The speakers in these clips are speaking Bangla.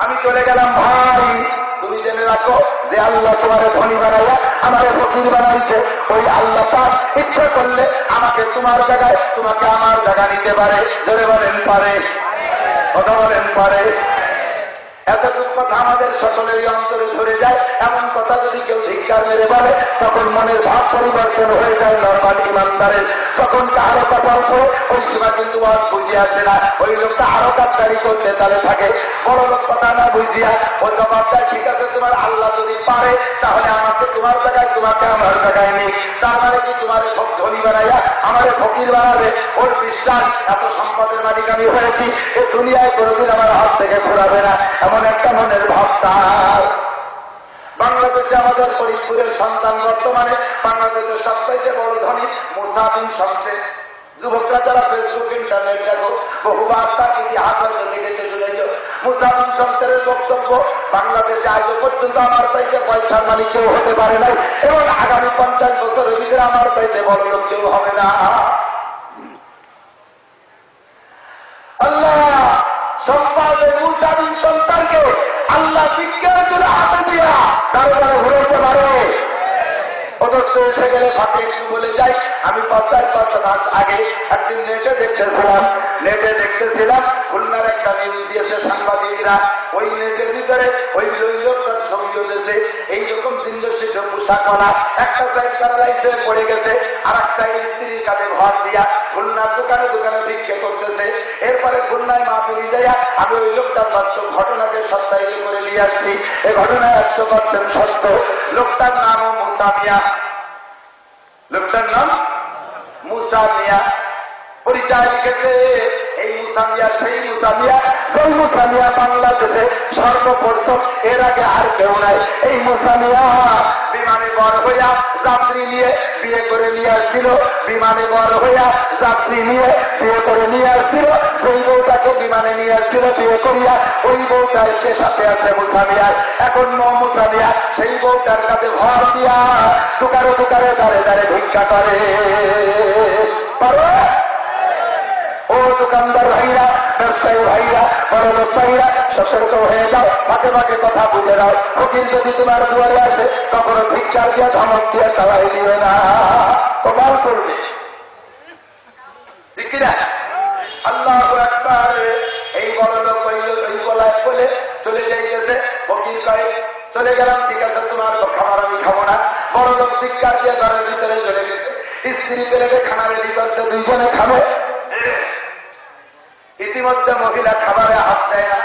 আমি চলে গেলাম। ভাই তুমি জেনে রাখো যে আল্লাহ তোমার ধনী বানাইয়া আমার ফকির বানাইছে, ওই আল্লাহ পাক ইচ্ছা করলে আমাকে তোমার জায়গায় তোমাকে আমার জায়গা নিতে পারে। ধরে বলেন পারে? কথা বলেন পারে? এতটুকু কথা আমাদের সকলেরই অন্তরে ধরে যায়। এমন কথা যদি কেউ ধিক্কার মেরে বলে তখন মনের ভাব পরিবর্তন হয়ে যায় নরমাল ইমানদারের। যখন কারো কথা উপরে ওই সময় কিন্তু ওয়াজ বুঝে আসে না, ওই লোকটা আরো কাপ্তারি করতে তালে থাকে। বড় লোক কথা না বুঝিয়া ও জবাব দেয়, ঠিক আছে তোমার আল্লাহ যদি পারে তাহলে আমাকে তোমার জায়গায় তোমাকে আমার জায়গায় নেই। তার মানে কি তোমার ধনী বানাইয়া আমার ফকির বানাবে? ওর বিশ্বাস এত সম্পদের মালিক আমি হয়েছি, এ দুনিয়ায় কোনোদিন আমার হাত থেকে ঘোরাবে না, এমন একটা মনের ভাব তার। বাংলাদেশে আমাদের ফরিদপুরের সন্তান বর্তমানে বাংলাদেশের সবচাইতে বড় ধনী মুসা বিন শমসের। যুবকরা যারা ফেসবুক ইন্টারনেট দেখো বহুবার তার ইতিহাস হয়তো দেখেছে শুনেছ। মুসা বিন শমসের বক্তব্য, বাংলাদেশে আজ পর্যন্ত আমার চাইতে পয়সার মালিক কেউ হতে পারে নাই এবং আগামী 50 বছরের ভিতরে আমার চাইতে বড় লোক কেউ হবে না। আল্লাহ সম্পাদে মুসা বিন শমসেরকে আল্লাহ বিজ্ঞানের জন্য হাতে দিয়া তারপরে ঘুরাইতে পারে। অথচ এসে গেলে ফাঁকে একটু বলে যাই, আমি 5 মাস আগে একদিন নেটে দেখতেছিলাম খুলনার একটা নিউজ দিয়েছে সাংবাদিকরা। ওই নেটের ভিতরে ওই লোকটার ছবিও দিয়েছে, এইরকম চিহ্ন পোশাক করা, একটা সাইড প্যারালাইজ হয়ে পড়ে গেছে, আর এক সাইড স্ত্রীর কাঁধে ভর দিয়া খুলনার দোকানে দোকানে ভিক্ষে করতেছে। এরপরে খুলনায় মাহফিলে যাইয়া আমি ওই লোকটার বাস্তব ঘটনাকে সত্যায়িত করে নিয়ে আসছি। এই ঘটনা 100% সত্য। লোকটার নামও মুসা মিয়া। লোকটার নাম মুসা মিয়া। পরিচয় লিখেছে এই মুসা মিয়া সেই মুসা মিয়া, সেই মুসা মিয়া বাংলাদেশে সর্বপ্রথম, এর আগে আর কেউ নাই। এই মুসা মিয়া বিমানে বর হইয়া যাত্রী নিয়ে বিয়ে করে নিয়ে আসছিল, বিমানে বর হইয়া যাত্রী নিয়ে বিয়ে করে নিয়ে আসছিল। সেই বউটাকে বিমানে নিয়ে আসছিল বিয়ে করিয়া, ওই বউটা এসে সাথে আছে মুসা মিয়ার। এখন মুসা মিয়া সেই বউটার কাছে ভর দিয়া দোকানে দোকানে দাঁড়ে দাঁড়ে ভিক্ষা করে। পারো? ও দোকানদার ভাইরা, ব্যবসায়ী ভাইরা, বড় লোক ভাইরা, সতর্ক হয়ে যাও, ফাঁকে ফাঁকে কথা বুঝে দাও। ফকির যদি তোমার দুয়ারে আসে কখনো ভিক্ষার দিয়ে ধমক দিয়ে চালাই দিবে না, কমাল করবে। ঠিক কিনা? আল্লাহু আকবার। এই বড় লোক ওই গলায় বলে চলে যাইতেছে। ফকির কয় চলে গেলাম, ঠিক আছে তোমার খাবার আমি খাবো না। বড় লোক ভিক্ষার দিয়ে ঘরের ভিতরে চলে গেছে। স্ত্রী পেলেটে খানা রেডি করছে, দুইজনে খাবে। ইতিমধ্যে মহিলা খাবারে হাত দেয় না।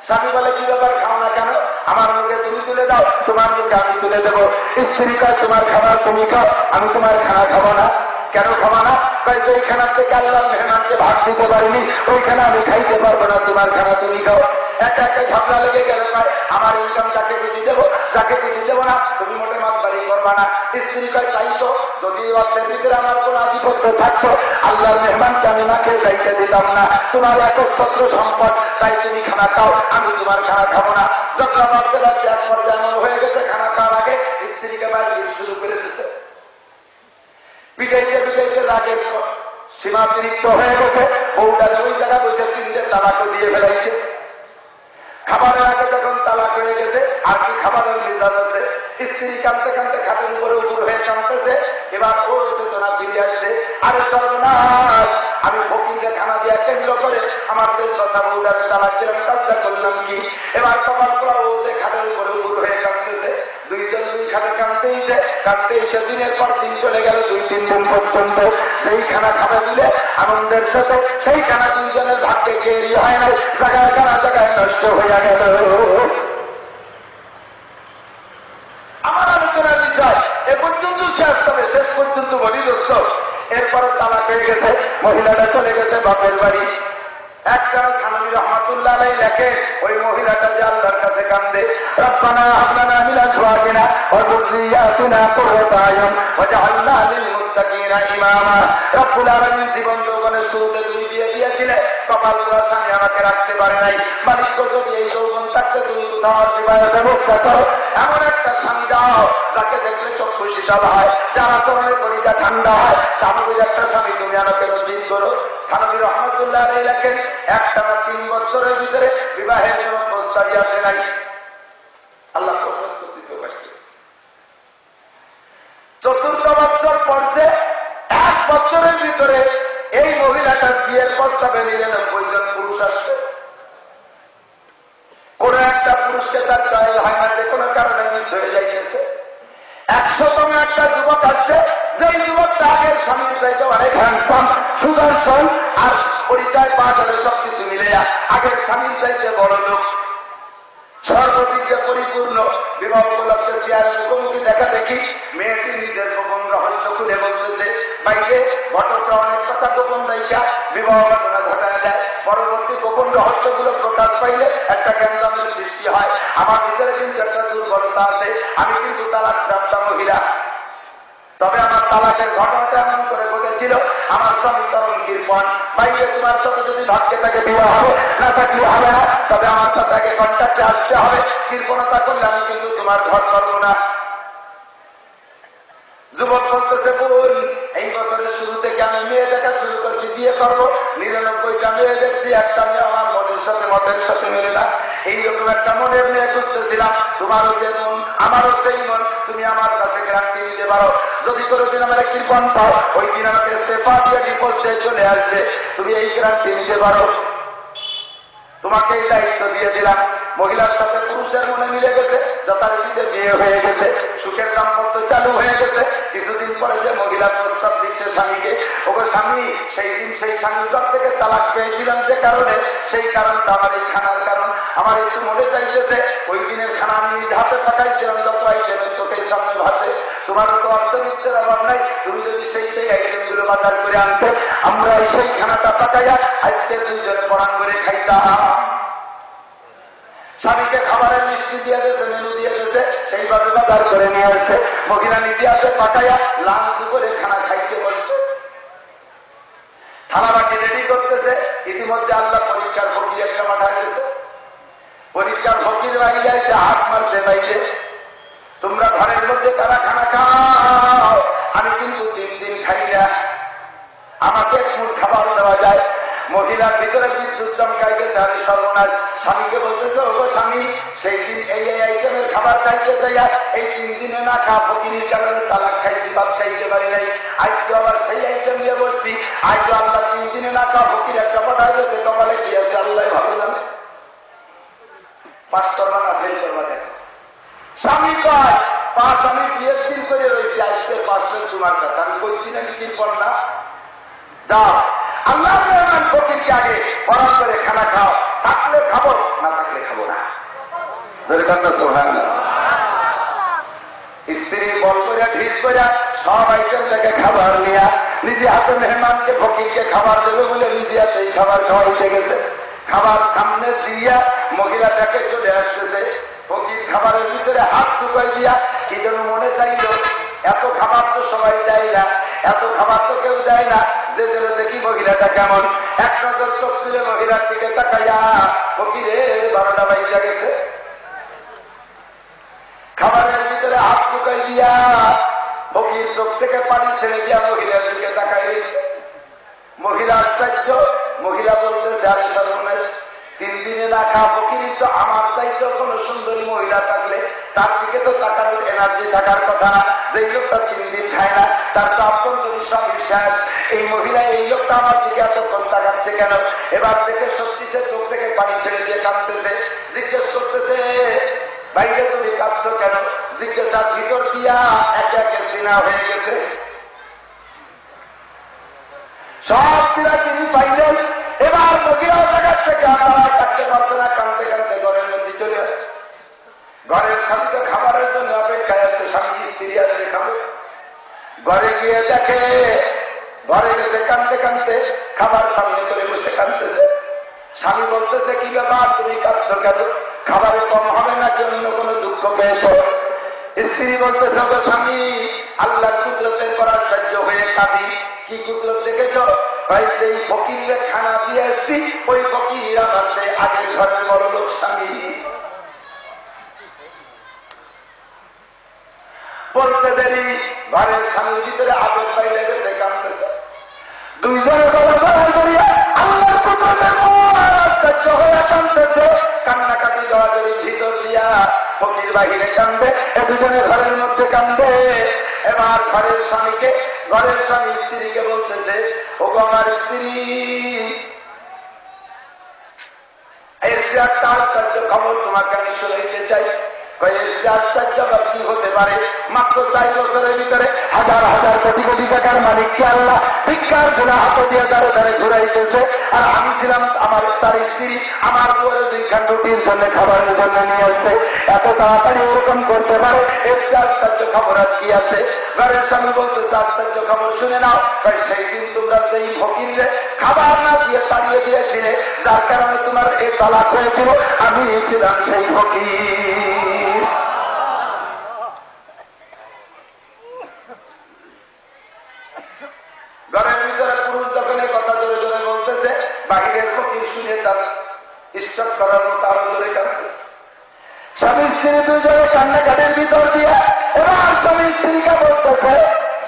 স্বামী বলে কি ব্যাপার, খাও না কেন? আমার মুখে তুমি তুলে দাও, তোমার মুখে আমি তুলে দেবো। স্ত্রী কয় তোমার খাবার তুমি খাও, আমি তোমার খানা খাবো না। কেন খাবো না? কয় যে এই খানার থেকে আল্লাহ মেহমানকে ভাগ দিতে পারিনি, ওই খানা আমি খাইতে পারবো না, তোমার খানা তুমি খাও। একা একা ঝগড়া লেগে গেল। কয় আমার ইনকাম যাকে খুশি দেবো, যাকে খুশি দেবো না, তুমি মোটে মাতবাড়ি করবা না। স্ত্রী কয় তাই তো, যদি অর্থের ভিতরে আমার কোন আধিপত্য থাকতো আল্লাহর মেহমানকে আমি না খেয়ে যাইতে দিতাম না। তোমার একচ্ছত্র সম্পদ, তাই তুমি খানা খাও, আমি তোমার খানা খাবো না। ঝগড়া বাড়তে বাড়তে এক পর্যায়ে এমন হয়ে গেছে খানা খাওয়ার আগে স্ত্রীকে বাইরে শুরু করে দিচ্ছে। পিটাইতে পিটাইতে রাগের সীমাতিরিক্ত হয়ে গেছে। বউটারে ওই জায়গা বসে 3টে তালাকও দিয়ে ফেলাইছে। খাবারের আগে যখন তালাক হয়ে গেছে, আর কি খাবারের মেজাজ আছে। স্ত্রী কাঁদতে কাঁদতে খাটের উপরে উপর হয়ে কাঁদতেছে। এবার ওর চেতনা ফিরে আসছে। আরে সর্বনাশ, আমি ফকিরকে খানা দিয়া কেন্দ্র করে আমার দেশ বাসা বউটাকে তালাক দিলাম, কাজটা করলাম কি? এবার কপাল করা ও যে খাটের উপরে উপর হয়ে কাঁদতেছে। দুইজন দুই খাটে কাঁদতেইছে দিনের পর দিন চলে গেল, 2-3 দিন পর্যন্ত। সেই খানা খাবে দিলে আনন্দের সাথে সেই খানা দুইজনের ভাগ্যে কেরি হয় নাই, জায়গায় খানা জায়গায় নষ্ট হইয়া গেল। আমার আলোচনার বিষয় এ পর্যন্ত শেষ, তবে শেষ পর্যন্ত বলি দোস্ত। এরপরে তালাক হয়ে গেছে, মহিলাটা চলে গেছে বাপের বাড়ি। একজন থানভী রহমাতুল্লাহ আলাইহি লেখে, ওই মহিলাটা যে আল্লাহর কাছে কান্দে, রব্বানা হাব লানা মিন আজওয়াজিনা ওয়া যুররিয়াতিনা কুররাতা আয়ুন ওয়াজআলনা লিল মুত্তাকিনা ইমামা। রব্বুল আলামিন জীবন যৌবনের শুরুতে তুমি বিয়ে দিয়েছিলে, কপাল পোড়া স্বামী আমাকে রাখতে পারে নাই। মালিক যদি এই যৌবন থাকতে তুমি কোথাও বিবাহের ব্যবস্থা করো, এমন একটা স্বামী দাও যাকে দেখলে চক্ষু শীতল হয়, যার আচরণে কলিজা ঠান্ডা হয়, তেমন একটা স্বামী তুমি আমাকে নসিব করো। থানভী রহমাতুল্লাহ আলাইহি লেখেন, একটানা 3 বছরের ভিতরে বিবাহের জন্য প্রস্তাব আসে নাই। আল্লাহ প্রসেস করতেছে ওপাশে। চতুর্থ বছর পড়ছে, 1 বছরের ভিতরে এই মহিলাটার বিয়ের প্রস্তাবে 99 জন পুরুষ আসছে। কোন একটা পুরুষকে তার ট্রায়াল হয় না, যে কোনো কারণে মিস হয়ে যাইতেছে। 100তম একটা যুবক আসছে, যেই যুবকটা আগের স্বামীর চাইতে অনেক হ্যান্ডসাম, সুদর্শন, আর পরিচয় পাওয়া গেলে সবকিছু মিলে আগের স্বামীর চাইতে বড় লোক, সর্বদিকে পরিপূর্ণ। বিবাহ উপলক্ষে চেয়ারের মুখোমুখি দেখা দেখি মেয়েটি নিজের গোপন রহস্য খুলে বলতেছে। বাইরে ঘটকরা অনেক কথা গোপন রাইখা বিবাহ ঘটনা ঘটায় দেয়। পরবর্তী গোপন রহস্যগুলো প্রকাশ পাইলে একটা গ্যাঞ্জামের সৃষ্টি হয়। আমার ভিতরে কিন্তু একটা দুর্বলতা আছে, আমি কিন্তু তালাকপ্রাপ্ত মহিলা। তবে আমার তালাকের ঘটনাটা এমন করে ঘটেছিল, আমার স্বামী তরুণ কৃপণ। বাইরে তোমার সাথে যদি ভাগ্যে তাকে বিবাহ হবে, না থাকলে হবে না, তবে আমার সাথে আগে কন্ট্যাক্টে আসতে হবে। কৃপণতা করলে আমি কিন্তু তোমার ঘর করবো না। যুবক বলতেছে, বোন, এই বছরের শুরু থেকে আমি মেয়ে দেখা শুরু করছি, বিয়ে করবো। 99টা মেয়ে দেখছি, একটা মেয়ে আমার মনের সাথে মতের সাথে মেলে না। এইরকম একটা মনের মেয়ে খুঁজতেছিলাম। তোমারও যে মন, আমারও সেই মন। তুমি আমার কাছে গ্যারান্টি দিতে পারো, যদি কোনোদিন আমার কৃপণ পাও, ওই দিন আমাকে ইস্তেফা দিয়ে ডিভোর্স দিয়ে চলে আসবে। তুমি এই গ্যারান্টি নিতে পারো? তোমাকে এই দায়িত্ব দিয়ে দিলাম। মহিলার সাথে পুরুষের মনে মিলে গেছে, যথারীতিতে বিয়ে হয়ে গেছে, সুখের দাম্পত্য চালু হয়ে গেছে। কিছুদিন পরে যে মহিলা প্রস্তাব দিচ্ছে স্বামীকে, ওগো স্বামী, সেই দিন সেই স্বামীর ঘর থেকে তালাক পেয়েছিলাম যে কারণে, সেই কারণটা আমার এই খানার কারণ। আমার একটু মনে চাইতেছে ওই দিনের খানা আমি নিজ হাতে পাকাইছিলাম, যত আইটেমের চোখের সামনে ভাসে। তোমারও তো অর্থবিত্তের অভাব নাই, তুমি যদি সেই আইটেমগুলো বাজার করে আনতে, আমরা সেই খানাটা পাকাইয়া আজকে 2 জনে পরাণ করে খাইতাম। স্বামীকে খাবারের মিষ্টি দিয়ে দিয়েছে, মেনু দিয়ে দিয়েছে, সেইভাবে বাজার করে নিয়ে আসছে। মহিলা নিজে হাতে পাকাইয়া লাঞ্চ করে খানা খাইতে বসছে। থালা বাটি রেডি করতেছে। ইতিমধ্যে আল্লাহ পরীক্ষার ফকির একটা পাঠায় দিয়েছে। পরীক্ষার ফকির বাইরে এসে হাত মারছে, বাইরে তোমরা ঘরের মধ্যে তারা খানা খাও, আমি কিন্তু 3 দিন খাই না, আমাকে একটু খাবার দেওয়া যায়। মহিলার ভিতরে বিদ্যুৎ চমকাই গেছে, আমি সর্বনাশ। স্বামীকে বলতেছে, ওগো স্বামী, সেই দিন এই আইটেমের খাবার খাইতে যাইয়া এই 3 দিনে না খা ফকিরের কারণে তালাক খাইছি, ভাত খাইতে পারি নাই। আজ তো আবার সেই আইটেম দিয়ে বসছি। আজ তো আল্লাহ 3 দিনে না খা ফকির একটা পাঠাই গেছে, কপালে কি আছে আল্লাহ ভালো জানে। 5 করবা না ফেল করবা? দেখো স্বামী কয়, 5 আমি বিয়ের দিন করে রয়েছি, আজকে 5 তোমার কাছে। আমি বলছি না কি পর না, যাও আল্লাহ মেহমান ফকিরকে আগে পরাণ করে খানা খাও, থাকলে খাবো, না থাকলে খাবো না। স্ত্রীর বল করে ঢিল করে সব আইটেম থেকে খাবার নিয়ে নিজে হাতে মেহমানকে ফকিরকে খাবার দেবে বলে নিজে হাতে এই খাবার খাওয়াইতে গেছে। খাবার সামনে দিয়া মহিলাটাকে চলে আসতেছে। ফকির খাবারের ভিতরে হাত ঢুকাই দিয়া কি যেন মনে চাইল, এত খাবার তো সবাই দেয় না, এত খাবার তো কেউ দেয় না, যে যেন দেখি মহিলাটা কেমন। এক নজর চোখ তুলে মহিলার দিকে তাকাইয়া ফকিরের 12টা বাজে গেছে। খাবারের ভিতরে হাত ঢুকাই দিয়া ফকির চোখ থেকে পানি ছেড়ে দিয়া মহিলার দিকে তাকাই রয়েছে। মহিলা আশ্চর্য। মহিলা বলতেছে, আরে সর্বনাশ, 3 দিনে না খা ফকির তো আমার চাইতে কোন সুন্দরী মহিলা থাকলে তার দিকে তো তাকানোর এনার্জি থাকার কথা না। যে লোকটা 3 দিন খায় না, তার তো আভ্যন্তরীণ সব বিশ্বাস। এই মহিলা, এই লোকটা আমার দিকে এতক্ষণ তাকাচ্ছে কেন? এবার থেকে সত্যি সে চোখ থেকে পানি ছেড়ে দিয়ে কাঁদতেছে। জিজ্ঞেস করতেছে, বাইরে তুমি কাঁদছো কেন? জিজ্ঞাসার ভিতর দিয়া একে একে সিনা হয়ে গেছে। সব চিরাচিরি পাইলেন। এবার মহিলাও জায়গার থেকে আপনারা থাকতে পারছে না, কাঁদতে কাঁদতে ঘরের মধ্যে চলে আসছে। ঘরের স্বামী তো খাবারের জন্য অপেক্ষায় আছে, স্বামী স্ত্রী আসলে খাবে। ঘরে গিয়ে দেখে, ঘরে গেছে কাঁদতে কাঁদতে, খাবার সামনে করে বসে কাঁদতেছে। স্বামী বলতেছে, কি ব্যাপার, তুমি কাঁদছো কেন? খাবারে কম হবে নাকি অন্য কোনো দুঃখ পেয়েছ? স্ত্রী বলতেছে, ওগো স্বামী, আল্লাহ কুদরতের করার সাহায্য হয়ে কাঁদি। কি কুদরত দেখেছ? ভাই, সেই ফকিরে খানা দিয়ে এসছি, ওই ফকির আমার সেই আগের ঘরের বড় লোক স্বামী। বলতে দেরি, ঘরের স্বামীর ভিতরে আবেগ বাইরে গেছে, কাঁদতেছে। 2 জনে গলায় ধরিয়া আল্লাহর কুদরতের আশ্চর্য হয়ে কাঁদতেছে। কান্নাকাটি জড়াজড়ি গলির বাহিরে কান্দে, এ দুজনে ঘরের মধ্যে কান্দে। এবার ঘরের স্বামী স্ত্রীকে বলতেছে, ও আমার স্ত্রী, এর যে একটা আশ্চর্য খবর তোমাকে আমি শোনাইতে চাই। আশ্চর্য কি হতে পারে? মাত্র 4 বছরের ভিতরে হাজার হাজার কোটি কোটি টাকার মালিককে আল্লাহ ভিক্ষার গুণা হাত দিয়ে দাঁড়ে দাঁড়ে ঘুরাইতেছে, আর আমি ছিলাম তার স্ত্রী, আমার পরে 2 খান রুটির জন্য, খাবারের জন্য নিয়ে আসছে। এত তাড়াতাড়ি ওরকম করতে পারে, এর যে আশ্চর্য খবর আর কি আছে? ঘরের স্বামী বলতেছে, আশ্চর্য খবর শুনে নাও। সেই দিন তোমরা যেই ফকিরে খাবার না দিয়ে তাড়িয়ে দিয়েছিলে, যার কারণে তোমার এই তালাক হয়েছিল, আমি ছিলাম সেই ফকির। ঘরের ভিতরে পুরুষ যখন এই কথা জোরে জোরে বলতেছে, বাহিরের ফকির শুনে তার স্টক করার মতো আরো জোরে কাঁদতেছে। স্বামী স্ত্রী দুজনে কান্নাকাটির ভিতর দিয়ে এবার স্বামী স্ত্রীকে বলতেছে,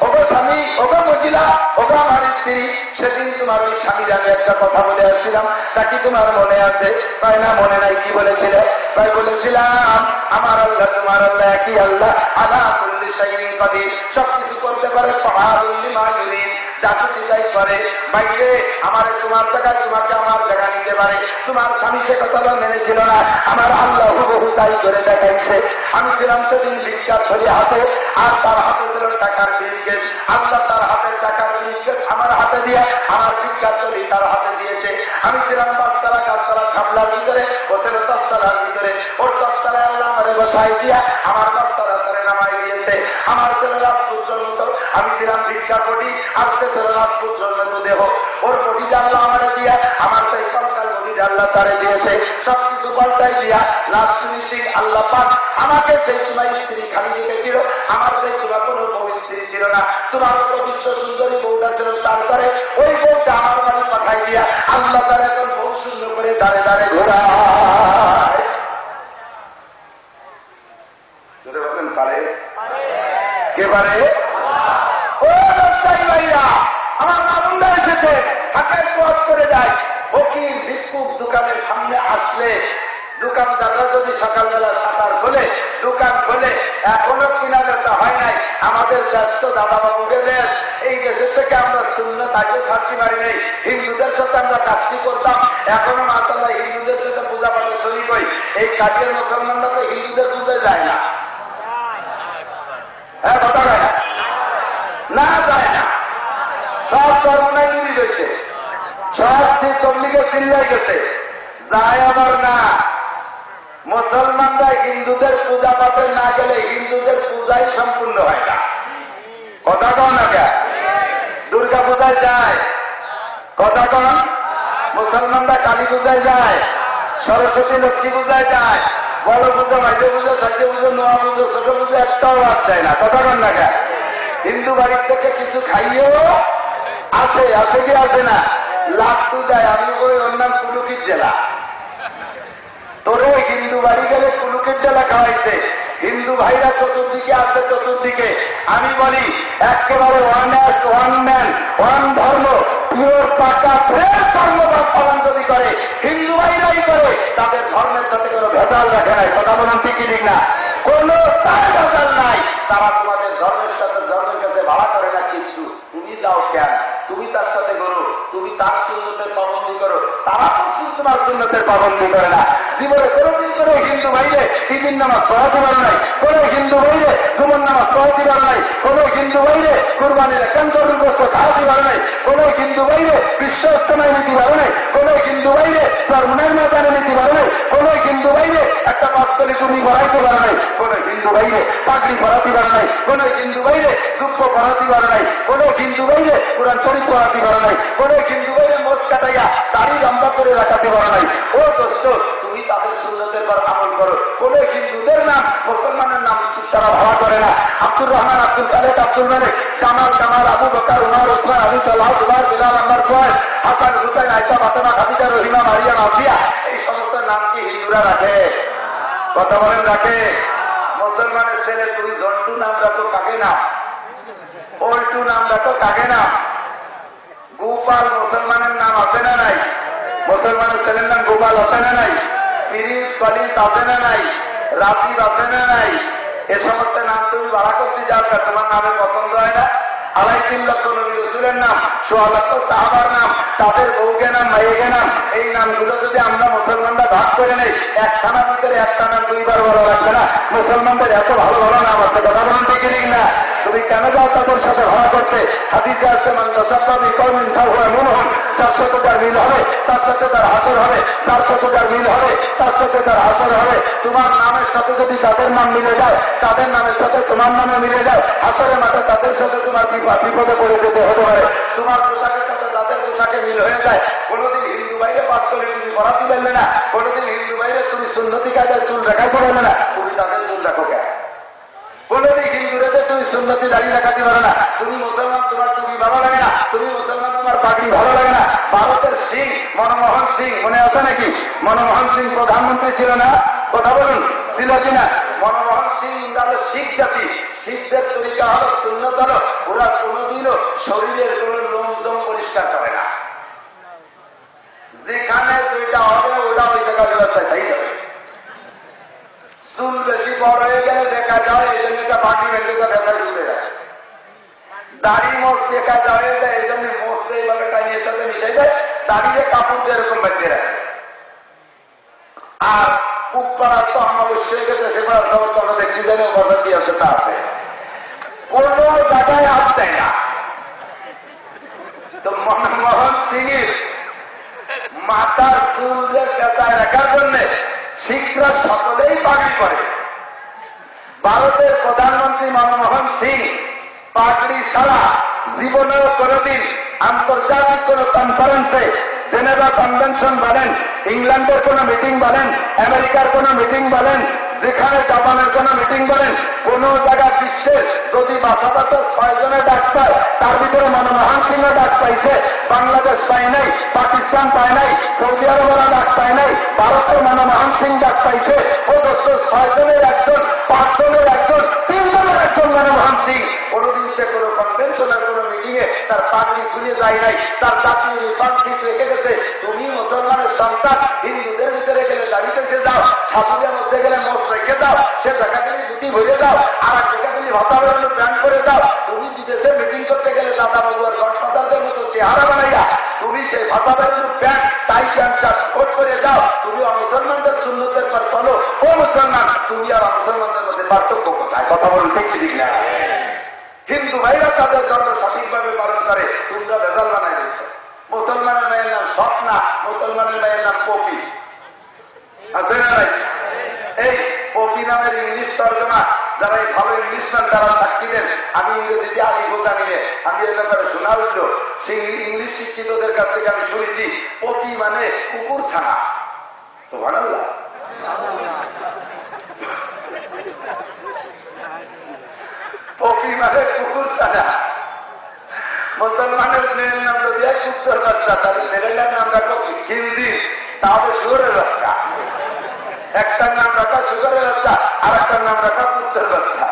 ওগো স্বামী, ওগো মহিলা, ওগো আমার স্ত্রী, সেদিন তোমার ওই স্বামীর আমি একটা কথা বলে আসছিলাম, তা কি তোমার মনে আছে? তাই না, মনে নাই। কি বলেছিলে? তাই বলেছিলাম, আমার আল্লাহ তোমার আল্লাহ একই আল্লাহ, আলা কুল্লি শাইইন কাদির, সবকিছু করতে পারে, ফাআলুল লিমা ইউরিদ, যা খুশি তাই করে। বাইরে আমারে তোমার জায়গায়, তোমাকে আমার জায়গা নিতে পারে। তোমার স্বামী সে কথাটা মেনেছিল না, আমার আল্লাহ হুবহু তাই করে দেখাইছে। আমি ছিলাম সেদিন ভিক্ষার থলি হাতে, আর তার হাতে ছিল টাকার ব্রিফকেস। আল্লাহ তার হাতের টাকার ব্রিফকেস আমার হাতে দিয়ে আমার ভিক্ষার থলি তার হাতে দিয়েছে। আমি ছিলাম 5 তলা গাছতলা ছাপলার ভিতরে, ও ছিল 10 তলার ভিতরে। ওর 10 তলায় আল্লাহ আমারে বসাই দিয়া আমার 10 তলা তারে নামাই দিয়েছে। আমার ছিল রাজপুত্রের মতো, আমি ছিলাম ভিক্ষার বডি, আর সে ছিল রাজপুত্রের মতো দেহ। ওর বডিটা আল্লাহ আমারে দিয়া আমার সেই কঙ্কাল বডিটা আল্লাহ তারে দিয়েছে। সবকিছু পাল্টাই দিয়া লাস্ট ফিনিশিং আল্লাহ পাক আমাকে সেই সময় স্ত্রী খালি রেখেছিল। আমার সেই সময় কোনো বউ স্ত্রী ছিল না। তোমার তো বিশ্ব সুন্দরী বউটা ছিল, তারপরে ওই বউটা আমার বাড়ি পাঠাই দিয়া আল্লাহ তার এখন বউ শূন্য করে দাঁড়ে দাঁড়ে ঘোরায়। পারে কে পারে? ও ব্যবসায়ী ভাইরা, আমার মামুনরা এসেছে, হাতের কাজ করে যায়। ফকির ভিক্ষুক দোকানের সামনে আসলে দোকানদাররা যদি সকালবেলা শাটার খোলে, দোকান খোলে, এখনো কিনা বেচা হয় নাই। আমাদের ব্যস্ত দাদা বাবুকে দেশ, এই দেশের থেকে আমরা সুন্নত আগে ছাড়তে পারি নাই। হিন্দুদের সাথে আমরা কাজটি করতাম, এখনো মাশাআল্লাহ হিন্দুদের সাথে পূজা পাঠে শরীক হই। এই কাজের মুসলমানরা তো হিন্দুদের পূজায় যায় না। হ্যাঁ, কথা হয় না, না যায় না, সব সর্বনাই চুরি হয়েছে, সব তবলিগে চিল্লাই গেছে, যায় আবার না। মুসলমানরা হিন্দুদের পূজা পাঠে না গেলে হিন্দুদের পূজাই সম্পূর্ণ হয় না। কথা কন না কে? দুর্গা পূজায় যায়, কথা কন। মুসলমানরা কালী পূজায় যায়, সরস্বতী লক্ষ্মী পূজায় যায়, বড় পুজো, মাঝে পুজো, ষষ্ঠী পুজো, নোয়া পুজো, ছোট পুজো একটাও বাদ যায় না। কথা কন না কে? হিন্দু বাড়ির থেকে কিছু খাইয়েও আসে, আসে কি আসে না? লাট্টু দেয়। আমি ওই অন্যান্য কুলুকির জেলা, তোরে হিন্দু বাড়ি গেলে কুলুকের ডেলা খাওয়াইছে। হিন্দু ভাইরা চতুর্দিকে আছে, চতুর্দিকে। আমি বলি একেবারে ওয়ান ম্যান ওয়ান ধর্ম, পিওর পাকা ফ্রেশ ধর্ম পালন যদি করে, হিন্দু ভাইরাই করে, তাদের ধর্মের সাথে কোনো ভেজাল রাখে নাই। কথা বলুন ঠিক না? কোনো তার ভেজাল নাই। তারা তোমাদের ধর্মের সাথে, ধর্মের কাছে ভাড়া করে না কিছু। তুমি যাও কেন? তুমি তার সাথে করো, তুমি তার সুন্নতের পাবন্দি করো, তারা তোমার সুন্নতের পাবন্দি করে না। জীবনে কোনোদিন করে হিন্দু ভাইরে ঈদের নামাজ পড়াতে পারো নাই, কোন হিন্দু ভাইরে জুমার নামাজ পড়াতে পারো নাই, কোন হিন্দু ভাইরে কুরবানির একান্তরের গোস্ত খাওয়াতে পারো নাই, কোন হিন্দু ভাইরে বিশ্ব ইস্তেমায় নিতে পারো নাই, কোন হিন্দু ভাইরে সরমনের ময়দানে নিতে পারো নাই, কোন হিন্দু ভাইরে একটা পাঁচতলি তুমি পড়াইতে পারো নাই, কোন হিন্দু ভাইরে পাগড়ি পড়াতে পারো নাই, কোন হিন্দু ভাইরে যুব্য পড়াতে পারো নাই, কোন হিন্দু ভাইরে কোরআন শরীফ পড়াতে পারো নাই, কোন হিন্দু ভাইরে মোষ কাটাইয়া দাড়ি লম্বা করে রাখাতে পারো নাই। ও দোস্ত, তুমি তাদের সুন্নতের পর আমল করো। কোন হিন্দুদের নাম মুসলমানের নাম তারা ভাড়া করে না। আব্দুর রহমান, আব্দুল খালেদ, আব্দুল মালিক, কামাল, আবু বকর, উমর, ওসমান, আবু তালহা, জুবাইর, বিলাল, আম্মার, সোহেল, হাসান, হুসাইন, আয়েশা, ফাতেমা, খাদিজা, রহিমা, মারিয়াম, আসিয়া, এই সমস্ত নাম কি হিন্দুরা রাখে? কথা বলেন রাখে? মুসলমানের ছেলে তুমি জন্টু নাম রাখো, কাকে নাম? পল্টু নাম রাখো, কাকে নাম? গোপাল মুসলমানের নাম আছে না নাই? মুসলমানের ছেলের নাম গোপাল আছে না নাই? পিরিস, পালিস আছে না নাই? রাজীব আছে না নাই? এ সমস্ত নাম তুমি ভাড়া করতে যাও না, তোমার নামে পছন্দ হয় না? 2.5-3 লক্ষ নবী রাসূলের নাম, 1.5 লক্ষ সাহাবার নাম, তাদের বউকে নাম, মাইকে নাম, এই নামগুলো যদি আমরা মুসলমানরা ভাগ করে নেই, একখানার ভিতরে একটা নাম 2 বার বলা লাগবে না। মুসলমানদের এত ভালো ভালো নাম আছে, কথা বলুন ঠিক না? তুমি কেন যাও তাদের সাথে ভাড়া করতে? হাদিসে আছে মান তাসাব্বাবি কওমিন ফাহুয়া মিনহুম, যার সাথে যার মিল হবে তার সাথে তার হাসর হবে, যার সাথে যার মিল হবে তার সাথে তার হাসর হবে। তোমার নামের সাথে যদি তাদের নাম মিলে যায়, তাদের নামের সাথে তোমার নামে মিলে যায়, হাসরের মাঠে তাদের সাথে তোমার বিপদে পড়ে যেতে হতে পারে। তোমার পোশাকের সাথে তাদের পোশাকে মিল হয়ে যায়। কোনোদিন হিন্দু বাইরে 5 তলে তুমি পড়াতে পারলে না, কোনোদিন হিন্দু বাইরে তুমি সুন্নতি কায়দায় চুল রাখাইতে পারলে না, তুমি তাদের চুল রাখো কেন? কোনদিন হিন্দুরাদের তুমি সুন্নতি দাঁড়িয়ে রাখাতে পারো না। তুমি মুসলমান, তোমার টুপি ভালো লাগে না, তুমি মুসলমান, তোমার পাগড়ি ভালো লাগে না। ভারতের সিং মনমোহন সিং মনে আছে নাকি? মনমোহন সিং প্রধানমন্ত্রী ছিল না? কথা বলুন, ছিল কিনা? মনমোহন সিং ইন্দ্রাল শিখ জাতি, শিখদের তরিকা হলো সুন্নত হলো ওরা কোনোদিনও শরীরের কোন লোমজম পরিষ্কার করে না। যেখানে যেটা হবে ওটা ওই জায়গা ব্যবস্থা তাই যাবে। চুল বেশি বড় হয়ে গেলে দেখা যায় এই জন্য একটা বাকি বেঁধে ভেসা ঘুষে যায়। দাড়ি মোচ দেখা যায় এই জন্য মোচে এইভাবে টাইমের সাথে মিশে যায়, দাড়িতে কাপড় দিয়ে এরকম বেঁধে রাখে। আর কুকপাড়ার তো আমাবস্য হয়ে গেছে, সেগুলোর খবর তো আমরা দেখতে জানি কথা কি আছে তা আছে, কোন জায়গায় হাত দেয় না। তো মনমোহন সিং এর মাথার চুলের পেঁচায় রাখার জন্য শিখরা সকলেই পাগড়ি করে। ভারতের প্রধানমন্ত্রী মনমোহন সিং পাগড়ি ছাড়া জীবনেও কোনদিন আন্তর্জাতিক কোন কনফারেন্সে, জেনেভা কনভেনশন বলেন, ইংল্যান্ডের কোন মিটিং বলেন, আমেরিকার কোন মিটিং বলেন, যেখানে জাপানের কোন মিটিং বলেন, কোন জায়গা বিশ্বের যদি বাছা 6 জনের ডাক পায়, তার ভিতরে মনমোহন সিংহ ডাক পাইছে। বাংলাদেশ পায় নাই, পাকিস্তান পায় নাই, সৌদি আরবের ডাক পায় নাই, ভারতের মনমোহন সিং ডাক পাইছে। ও দোস্ত 6 জনের একজন, 5 জনের একজন, 3 জনের একজন মনমোহন সিং। কোনদিন সে কোন কনভেনশনের কোন মিটিং এ তার পাগড়ি খুলে যায় নাই, তার জাতীয় ইউনিফর্ম ঠিক রেখে গেছে। তুমি মুসলমানের সন্তান, হিন্দুদের ভিতরে গেলে দাঁড়িয়েছে যাও, ছাত্রীদের মধ্যে গেলে মোচ রেখে দাও, সে জায়গা গেলে জুতি ভরে দাও, আর এক জায়গা গেলে ভাষা বেরোনো প্যান্ট করে দাও। তুমি বিদেশে মিটিং করতে গেলে দাদা বাবু আর গডফাদারদের মতো চেহারা বানাইয়া তুমি সেই ভাষা বেরোনো pant, tie pant shirt coat করে দাও। তুমি মুসলমানদের সুন্নতের পর চলো। ও মুসলমান, তুমি আর মুসলমানদের মধ্যে পার্থক্য কোথায়? কথা বলুন ঠিক ঠিক না? হিন্দু ভাইরা তাদের ধর্ম সঠিকভাবে পালন করে, তোমরা ভেজাল বানাই দিয়েছ। মুসলমানের মেয়ের নাম স্বপ্না, মুসলমানের মেয়ের নাম পপি, আছে না নাই? এই পপি নামের ইংলিশ তর্জমা যারা এই ভালো ইংলিশম্যান তারা সাক্ষী দেন। আমি ইংরেজিতে আলিফ জানি না, আমি এর ব্যাপারে শোনা হইল, সেই ইংলিশ শিক্ষিতদের কাছ থেকে আমি শুনেছি পপি মানে কুকুর ছানা। সুবহানাল্লাহ। পপি মানে কুকুর ছানা। মুসলমানের মেয়ের নাম যদি এক কুত্তর বাচ্চা, তাহলে ছেলের নাম রাখো খিনজির, তাহলে শুয়োরের বাচ্চা। একটার নাম রাখা শুয়োরের বাচ্চা, আর একটার নাম রাখা কুত্তর বাচ্চা।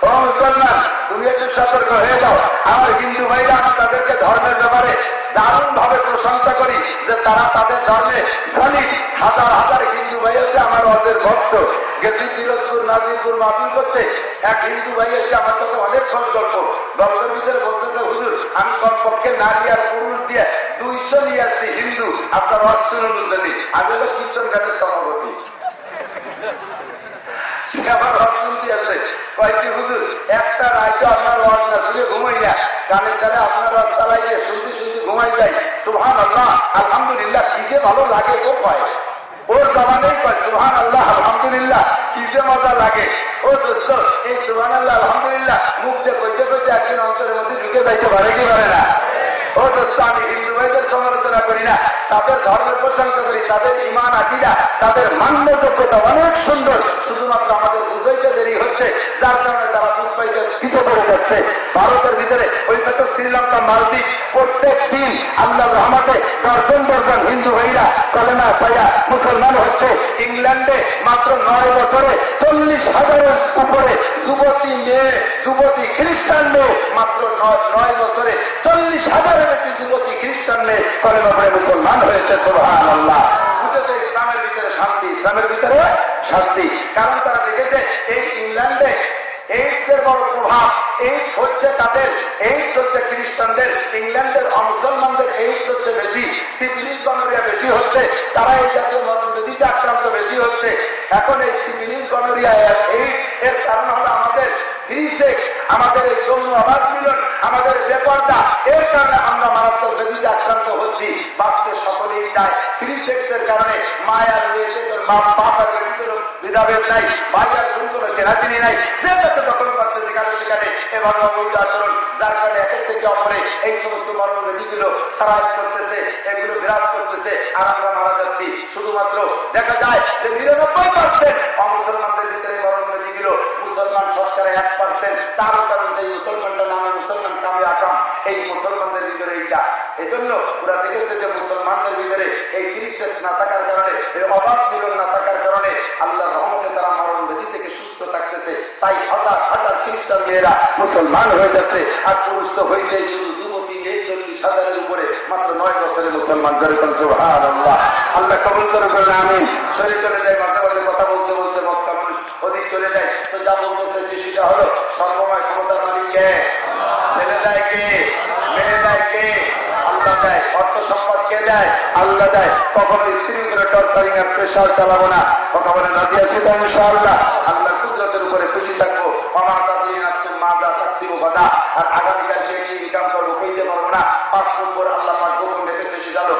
ও মুসলমান, তুমি একটু সতর্ক হয়ে যাও। আমার হিন্দু ভাইরা, আমি তাদেরকে ধর্মের ব্যাপারে দারুণ ভাবে প্রশংসা করি যে তারা তাদের ধর্মে সলিড। হাজার হাজার হিন্দু ভাই আছে আমার ওদের ভক্ত। গেছি পিরোজপুর, নাজিরপুর মাহফিল করতে, এক হিন্দু ভাই এসে আমার সাথে অনেকক্ষণ গল্পের ভিতরে বলতেছে, হুজুর আমি কমপক্ষে নারী আর পুরুষ দিয়ে 200 নিয়ে আসছি হিন্দু, আপনার ওয়াজ শুনুন। আমি হলো কীর্তন গানের সভাপতি। সে আমার ওয়াজ শুনতে আছে, কয়েকটি হুজুর একটা রাজ্য আপনার ওয়াজ না শুনে ঘুমাই না, কানের দ্বারা আপনার ওয়াজ চালাইতে শুনতে শুনতে ঘুমাই যায়। সুবহানাল্লাহ, আলহামদুলিল্লাহ, কি যে ভালো লাগে ও কয়, ওর জবানেই কয় সুবহানাল্লাহ আলহামদুলিল্লাহ, কি যে মজা লাগে। ও দোস্ত, এই সুবহানাল্লাহ আলহামদুলিল্লাহ মুখ দিয়ে কইতে কইতে একদিন অন্তরের মধ্যে ঢুকে যাইতে পারে কি পারে না? ও দোস্ত, আমি হিন্দু ভাইদের সমালোচনা করি না, তাদের ধর্মের প্রশংসা করি। তাদের ইমান আকিদা, তাদের মান্য যোগ্যতা অনেক সুন্দর, শুধুমাত্র আমাদের বুঝাইতে দেরি হচ্ছে, যার কারণে তারা বুঝবাইতে পিছিয়ে পড়ে যাচ্ছে। ভারতের ভিতরে ওই পাশে শ্রীলঙ্কা, মালদ্বীপ, প্রত্যেক দিন আল্লাহর রহমতে দর্জন হিন্দু ভাইরা কলেমা পাইয়া মুসলমান হচ্ছে। ইংল্যান্ডে মাত্র 9 বছরে 40,000-এর উপরে যুবতী মেয়ে, যুবতী খ্রিস্টান মেয়ে, মাত্র 9 বছরে 40,000-এর বেশি যুবতী খ্রিস্টান মেয়ে কলেমা পড়ে মুসলমান হয়েছে। সুবহানাল্লাহ। বুঝেছে ইসলামের ভিতরে শান্তি, ইসলামের ভিতরে শান্তি। কারণ তারা দেখেছে এই ইংল্যান্ডে এইডস এর বড় প্রভাব। এইডস হচ্ছে তাদের, এইডস হচ্ছে খ্রিস্টানদের, ইংল্যান্ডের মুসলমানদের এইডস হচ্ছে বেশি, সিফিলিস গনোরিয়া বেশি হচ্ছে, তারা এই জাতীয় মরণব্যাধিতে আক্রান্ত বেশি হচ্ছে। এখন এই সিফিলিস গনোরিয়া এইডস এর কারণ হলো আমাদের ফ্রি সেক্স, আমাদের এই যৌন অবাধ মিলন, আমাদের বেপর্দা, এর কারণে আমরা মারাত্মক ব্যাধিতে আক্রান্ত হচ্ছি। বাঁচতে সকলেই চায়, ফ্রি সেক্সের কারণে মায়ার মেয়েতে বাপ আর বেটিদেরও ভেদাভেদ নাই, ভাই আর বোন কোনো চেনাচিনি নাই, যে যাতে দখল পাচ্ছে যেখানে সেখানে এভাবে অবৈধ আচরণ, যার কারণে একের থেকে অপরে এই সমস্ত মরণ ব্যাধিগুলো সারাজ করতেছে, এগুলো বিরাজ করতেছে, আর আমরা মারা যাচ্ছি। শুধুমাত্র দেখা যায় যে 99% অমুসলমানদের ভিতরে মরণ ব্যাধিগুলো, মুসলমান শতকরা 1%, তারও কারণ যে মুসলমানটা নামে মুসলমান কামে আকাম, এই মুসলমানদের ভিতরে এইটা। এই জন্য ওরা দেখেছে যে মুসলমানদের ভিতরে এই ক্রিসেস না থাকার কারণে, এই অবাধ মিলন না থাকার কারণে আল্লাহর রহমতে তারা মরণ ব্যাধি থেকে সুস্থ থাকতেছে। তাই হাজার হাজার খ্রিস্টান মেয়েরা মুসলমান হয়ে যাচ্ছে, আর পুরুষ তো হয়েছে শুধু যুবতী মেয়ে 40,000-এর উপরে, মাত্র 9 বছরে মুসলমান করে। সুবহানাল্লাহ, আল্লাহ কবুল করে বলেন আমিন। শরীর চলে যায়, মাঝে মাঝে কথা বলতে বলতে বক্তা মানুষ অধিক চলে যায়। তো যা বলতে চাইছি সেটা হলো, সর্বময় ক্ষমতার মালিক কে? ছেলে দেয় কে? মেয়ে দেয় কে? আল্লাহ দেয়। অর্থ সম্পদ কে দেয়? আল্লাহ দেয়। কখনো স্ত্রীর উপরে টর্চারিং আর প্রেশার চালাবো না। কথা বলে রাজি আছি তো ইনশাআল্লাহ? আল্লাহর কুদরতের উপরে খুশি থাকবো। আর আগামীকাল কে কি ইনকাম করবো কইতে পারবো না। 5 নম্বর আল্লাহ পাক গোপন রেখেছে সেটা হলো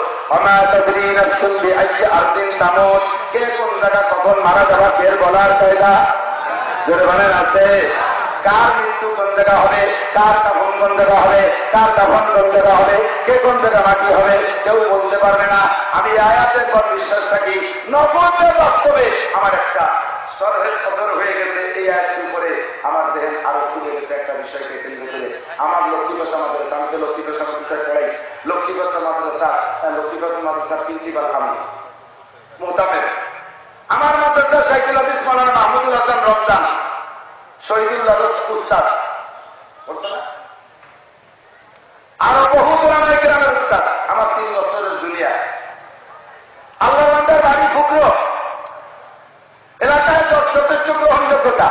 কে কোন জায়গা কখন মারা যাবা ফের বলার জায়গা জোরে বলেন আছে? কার মৃত্যু কোন জায়গা হবে, কার দাফন কোন জায়গা হবে, কার দাফন কোন জায়গা হবে, কে কোন জায়গা মাটি হবে, কেউ বলতে পারবে না। আমি আয়াতের পর বিশ্বাস রাখি, নবুয়তের বাস্তবে আমার একটা সরহে সদর হয়ে গেছে। এই আয়াতের উপরে আমার জেহেন আরো খুলে গেছে একটা বিষয়কে কেন্দ্র করে। আমার লক্ষ্মীবাসা মাদ্রাসা, আমি তো লক্ষ্মীবাসা মাদ্রাসায় পড়াই, লক্ষ্মীবাসা মাদ্রাসার প্রিন্সিপাল আমি মোহতামের। আমার মাদ্রাসা শাইখুল হাদিস মাওলানা মাহমুদুল হাসান রমজান, শহীদুল্লাহ উস্তাদ, আরো বহু পুরানো গ্রামের উস্তাদ, আমার 3 বছরের জুনিয়র। আল্লাহ বান্দার বাড়ি ফুকলো এলাকায় যথেষ্ট গ্রহণযোগ্যতা।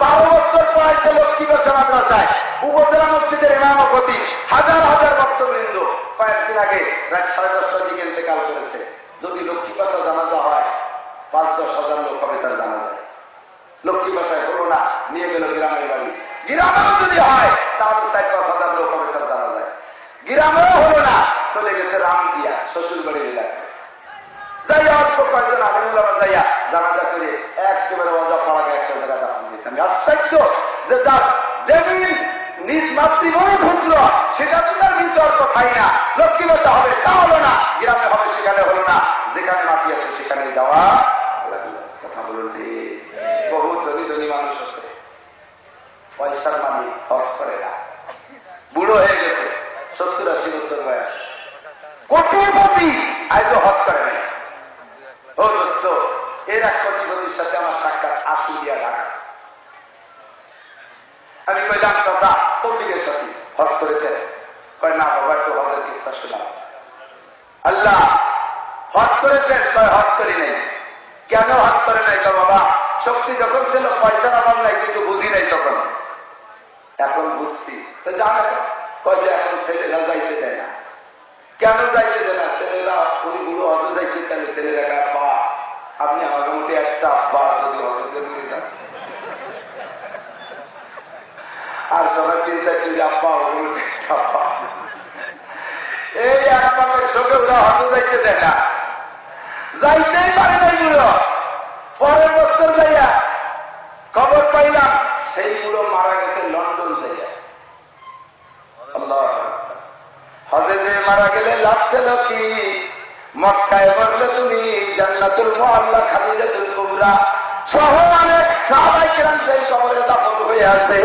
12 বছর পড়াইছে লক্ষ্মীবাসা মাদ্রাসায়, উপজেলা মসজিদের ইমাম ও খতিব, হাজার হাজার ভক্তবৃন্দ। কয়েকদিন আগে রাত 10:30টার দিকে ইন্তেকাল করেছে। যদি লক্ষ্মীবাসা জানাজা হয় 5-10 হাজার লোক হবে তার জানাজা। লক্ষ্মীবাসায় হলো না, নিয়ে গেল গ্রামের বাড়ি। গ্রামেও যদি হয় তাহলে 4-5 হাজার লোক হবে তার জানাজায়। গ্রামেও হলো না, চলে গেছে রামদিয়া শ্বশুর বাড়ির এলাকায়। যাই অল্প কয়েকজন আলিমুল্লাহ যাইয়া জানাজা করে একেবারে অজাপাড়াকে একটা জায়গা দাফন দিয়েছে। আমি আশ্চর্য যে যার যেদিন নিজ মাতৃভূমি ঢুকলো সেটা তো তার নিচর কথাই না। লক্ষ্মীবাসা হবে তা হলো না, গ্রামে হবে সেখানে হলো না, যেখানে মাটি আছে সেখানে যাওয়া লাগলো। কথা বলুন ঠিক? বহু ধনী ধনী মানুষ আছে, পয়সার মালিক, হজ করে না, বুড়ো হয়ে গেছে, 70-80 বছর বয়স, কোটিপতি, আজও হজ করে নাই। ও দোস্ত, এর এক কোটিপতির সাথে আমার সাক্ষাৎ আশুলিয়া ঢাকা। আমি কইলাম চাচা তবলিগের সাথে হজ করেছেন? কয় না বাবা, একটু হজের কিস্সা শোনাও। আল্লাহ হজ করেছেন? কয় হজ করি নাই। কেন হজ করে নাই? কয় বাবা শক্তি যখন ছিল, পয়সার অভাব নাই, কিন্তু বুঝি নাই তখন, এখন বুঝছি। তো জানো কয় যে এখন ছেলেরা যাইতে দেয় না। কেন যাইতে দেয় না? ছেলেরা উনি বুড়ো হজে যাইতে চাইলে ছেলেরা আব্বা, আপনি আমাকে মোটে একটা আব্বা যদি হজে দিয়ে দেন, আর সবাই 3-4 আব্বা মোটে একটা আব্বা। এই এক বাপের শোকে ওরা হজে যাইতে দেয় না, যাইতেই পারে নাই বুড়ো। পরের বছর যাইয়া খবর পাইলাম সেই বুড়ো মারা গেছে লন্ডন যাইয়া। আল্লাহ, হজে যে মারা গেলে লাভ ছিল কি? মক্কায় মরলে তুমি জান্নাতুল মুআল্লা খাদিজাতুল কুবরা সহ অনেক সাহাবায়ে কেরাম যেই কবরে দাফন হয়ে আছে,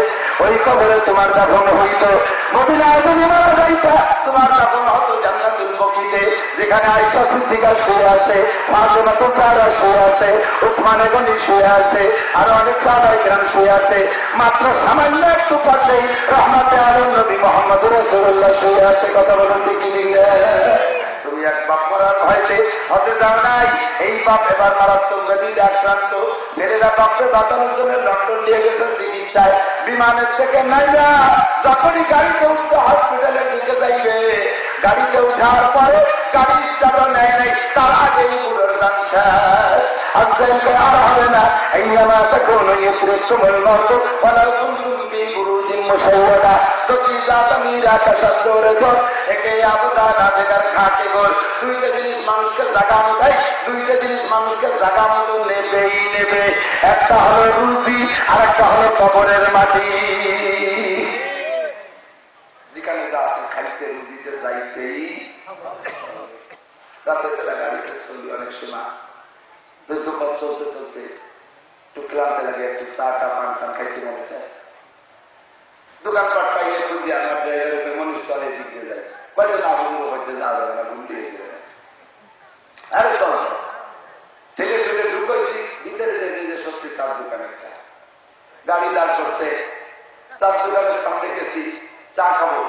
ওই কবরে তোমার দাফন হইতো। মদিনায় যদি মারা যাইতা, তোমার দাফন হতো জান্নাতুল বকিতে, যেখানে আয়েশা সিদ্দিকা শুয়ে আছে, ফাতেমা জাহরা শুয়ে আছে, উসমান গনি শুয়ে আছে, আর অনেক সাহাবায়ে কেরাম শুয়ে আছে। মাত্র সামান্য একটু পাশেই রহমতে আলম নবী মুহাম্মদ রাসূলুল্লাহ শুয়ে আছে। কথা বলুন ঠিক কি? তুমি এক বাপ মরার ভয়তে হতে যাও নাই, এই বাপ এবার মারাত্মক ব্যাধিতে আক্রান্ত। ছেলেরা বাপকে বাঁচানোর জন্য লন্ডন নিয়ে গেছে চিকিৎসায়। বিমানের থেকে নাইরা যখনই গাড়িতে উঠছে হসপিটালের দিকে যাইবে, গাড়িতে উঠার পরে গাড়ি স্টার্টও নেয় নাই, তার আগেই বুড়োর যান শেষ। আজকে আর হবে না। এই নামাটা কোন তোমার মতো বলার কুন্তুম বি বুরুজিন মুশাওয়াদা তো কি জাত মীরা কা শব্দরে তো একে আবুদা না দেখার খাটে গোল। দুইটা জিনিস মানুষকে জাগানো দেয়, দুইটা জিনিস মানুষকে জাগানো তো নেবেই নেবে। একটা হলো রুজি আর একটা হলো কবরের মাটি। যেখানে যা আছে খাইতে রুজিতে যাইতেই রাতে বেলা গাড়িতে চলি, অনেক সময় দৈর্ঘ্য চলতে চলতে একটু ক্লান্তি লাগে, একটু চা টা পান টান খাইতে মনে চায়। দোকানপাট পাইলে খুঁজি আমার ড্রাইভার মনে চলে দিতে যায়, বলে না হুজুর হইতে যাওয়া যাবে না, ভুল দিয়ে যাবে। আরে চল ঠেলে ঠেলে ঢুকাইছি ভিতরে যেতে যে সত্যি চার দোকান একটা গাড়ি দাঁড় করছে, চার দোকানের সামনে গেছি চা খাবো।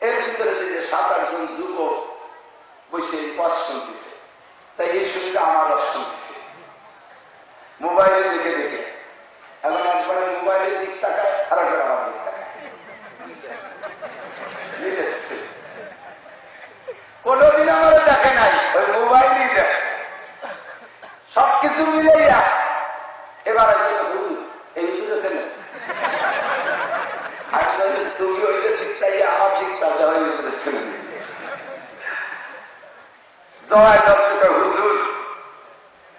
এর ভিতরে যে 7-8 জন যুবক বসে ওয়াজ শুনতেছে, তাই এই শুনতে আমার ওয়াজ শুনতেছে মোবাইলে দেখে দেখে। এখন একবারে মোবাইলের দিক তাকায় আর একবার আমার দিক তাকায়, কোনদিন আমার দেখে নাই, ওই মোবাইলই দেখে সবকিছু মিলাইয়া। এবার এই বুঝেছেন তুমি ওইটা দিক চাইয়া আমার দিক চাইয়া হুজুর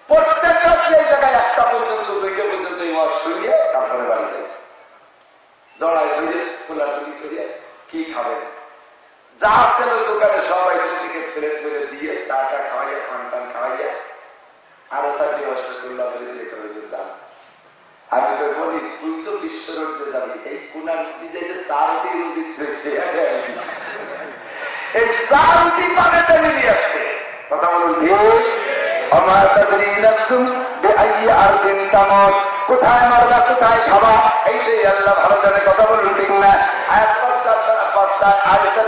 প্রত্যেকটা এই জায়গায় 1টা পর্যন্ত 2টা পর্যন্ত শুনিয়ে তারপরে বাড়ি যাই। জড়াই ধরে খোলাখুলি করিয়া কি খাবেন যা আছে ওই দোকানে সবাই দিকে প্লেট করে দিয়ে চাটা খাওয়াইয়া খান টান খাওয়াইয়া আরো 4টি অষ্টকুল্লা করে দিয়ে যান। আমি তো বলি তুই তো বিশ্ব রোডে যাবি, এই কুনার দিতে 4টি রুটি ফেসছে, এই 4টি পাবে তেমনি নিয়ে আসছে। কথা বলুন ঠিক? আমার তাদরি নাফসুম বিআইয়ি আরদিন তামুত, কোথায় মারবা কোথায় খাবা এইটাই আল্লাহ ভালো জানে। কথা বলুন ঠিক না? আয়াত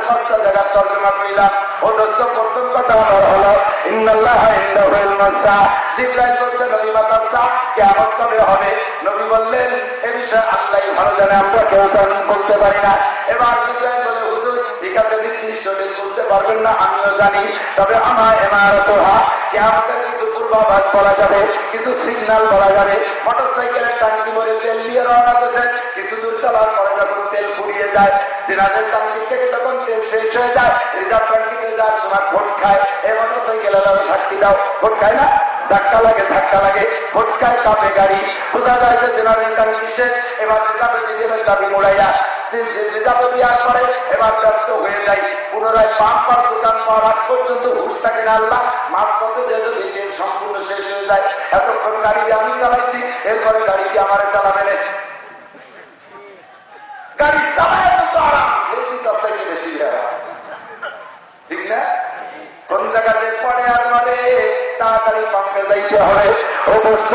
5টা জায়গার তর্জমা কইলাম। ও দোস্ত প্রথম কথা হলো ইন্নাল্লাহা ইনদাহু ইলমুস সাআহ, জিবরাইল বলছে নবী মাতাসা কিয়ামত কবে হবে। নবী বললেন এই বিষয়ে আল্লাহই ভালো জানে, আমরা কেউ বলতে পারি না। এবার জিবরাইল বলে হুজুর ঠিক আছে, নির্দিষ্ট ডেট বলতে পারবেন না আমিও জানি, তবে আমার ইমারতুহা কিয়ামতের কিছু পূর্বাভাস বলা যাবে, কিছু সিগন্যাল বলা যাবে। মোটরসাইকেলের টাঙ্কি ভরে তেল দিয়ে রওনা দিয়েছেন, কিছু দূর চলার পরে যখন তেল ফুরিয়ে যায়, জেনারেল টাঙ্কি থেকে যখন তেল শেষ হয়ে যায়, রিজার্ভ টাঙ্কিতে যাওয়ার সময় ভোট খায়। এই মোটরসাইকেল সাক্ষী দাও, ভোট খায় না? ধাক্কা লাগে ভোট খায়, কাঁপে গাড়ি। বোঝা যায় যে জেনারেল টাঙ্কি শেষ। এবার রিজার্ভে দিয়ে চাবি মোড়াইয়া রিজার্ভে দেওয়ার পরে এবার ব্যস্ত হয়ে যায়। পুনরায় পাম্পার দোকান পাওয়ার আগ পর্যন্ত হুশ থাকে না আল্লাহ। মাঝপথে যেহেতু তেল সম্পূর্ণ শেষ হয়ে যায়, এতক্ষণ গাড়িতে আমি চালাইছি, এরপরে গাড়িতে আমার চালাবেন। গাড়ি চালায় তো আরাম, তার চাইতে বেশি ঠিক না? কোন জায়গাতে পড়ে আর নড়ে, তাড়াতাড়ি পাম্পে যাইতে হবে। ও দোস্ত,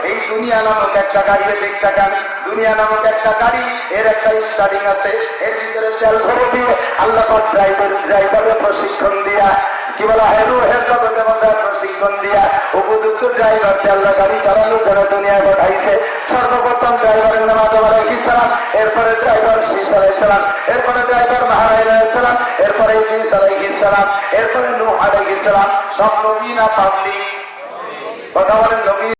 এই দুনিয়া নামক একটা গাড়িতে দিক তাকান। দুনিয়া নামক একটা গাড়ি, এর একটা স্টার্টিং আছে, এর ভিতরে তেল ভরে দিয়ে আল্লাহ ড্রাইভারের প্রশিক্ষণ দিয়া, কি বলা হয়, রুহের জগতে বসার প্রশিক্ষণ দিয়া উপযুক্ত ড্রাইভারকে আল্লাহ গাড়ি চালানোর জন্য দুনিয়ায় পাঠাইছে। সর্বপ্রথম ড্রাইভারের নাম আদম আলাইহিস সালাম, এরপরে ড্রাইভার শীস আলাইহিস সালাম, এরপরে ড্রাইভার মাহা আলাইহিস সালাম, এরপরে ইদ্রিস আলাইহিস সালাম, এরপরে নূহ আলাইহিস সালাম। সব নবী না পাবলিক? কথা বলেন নবী।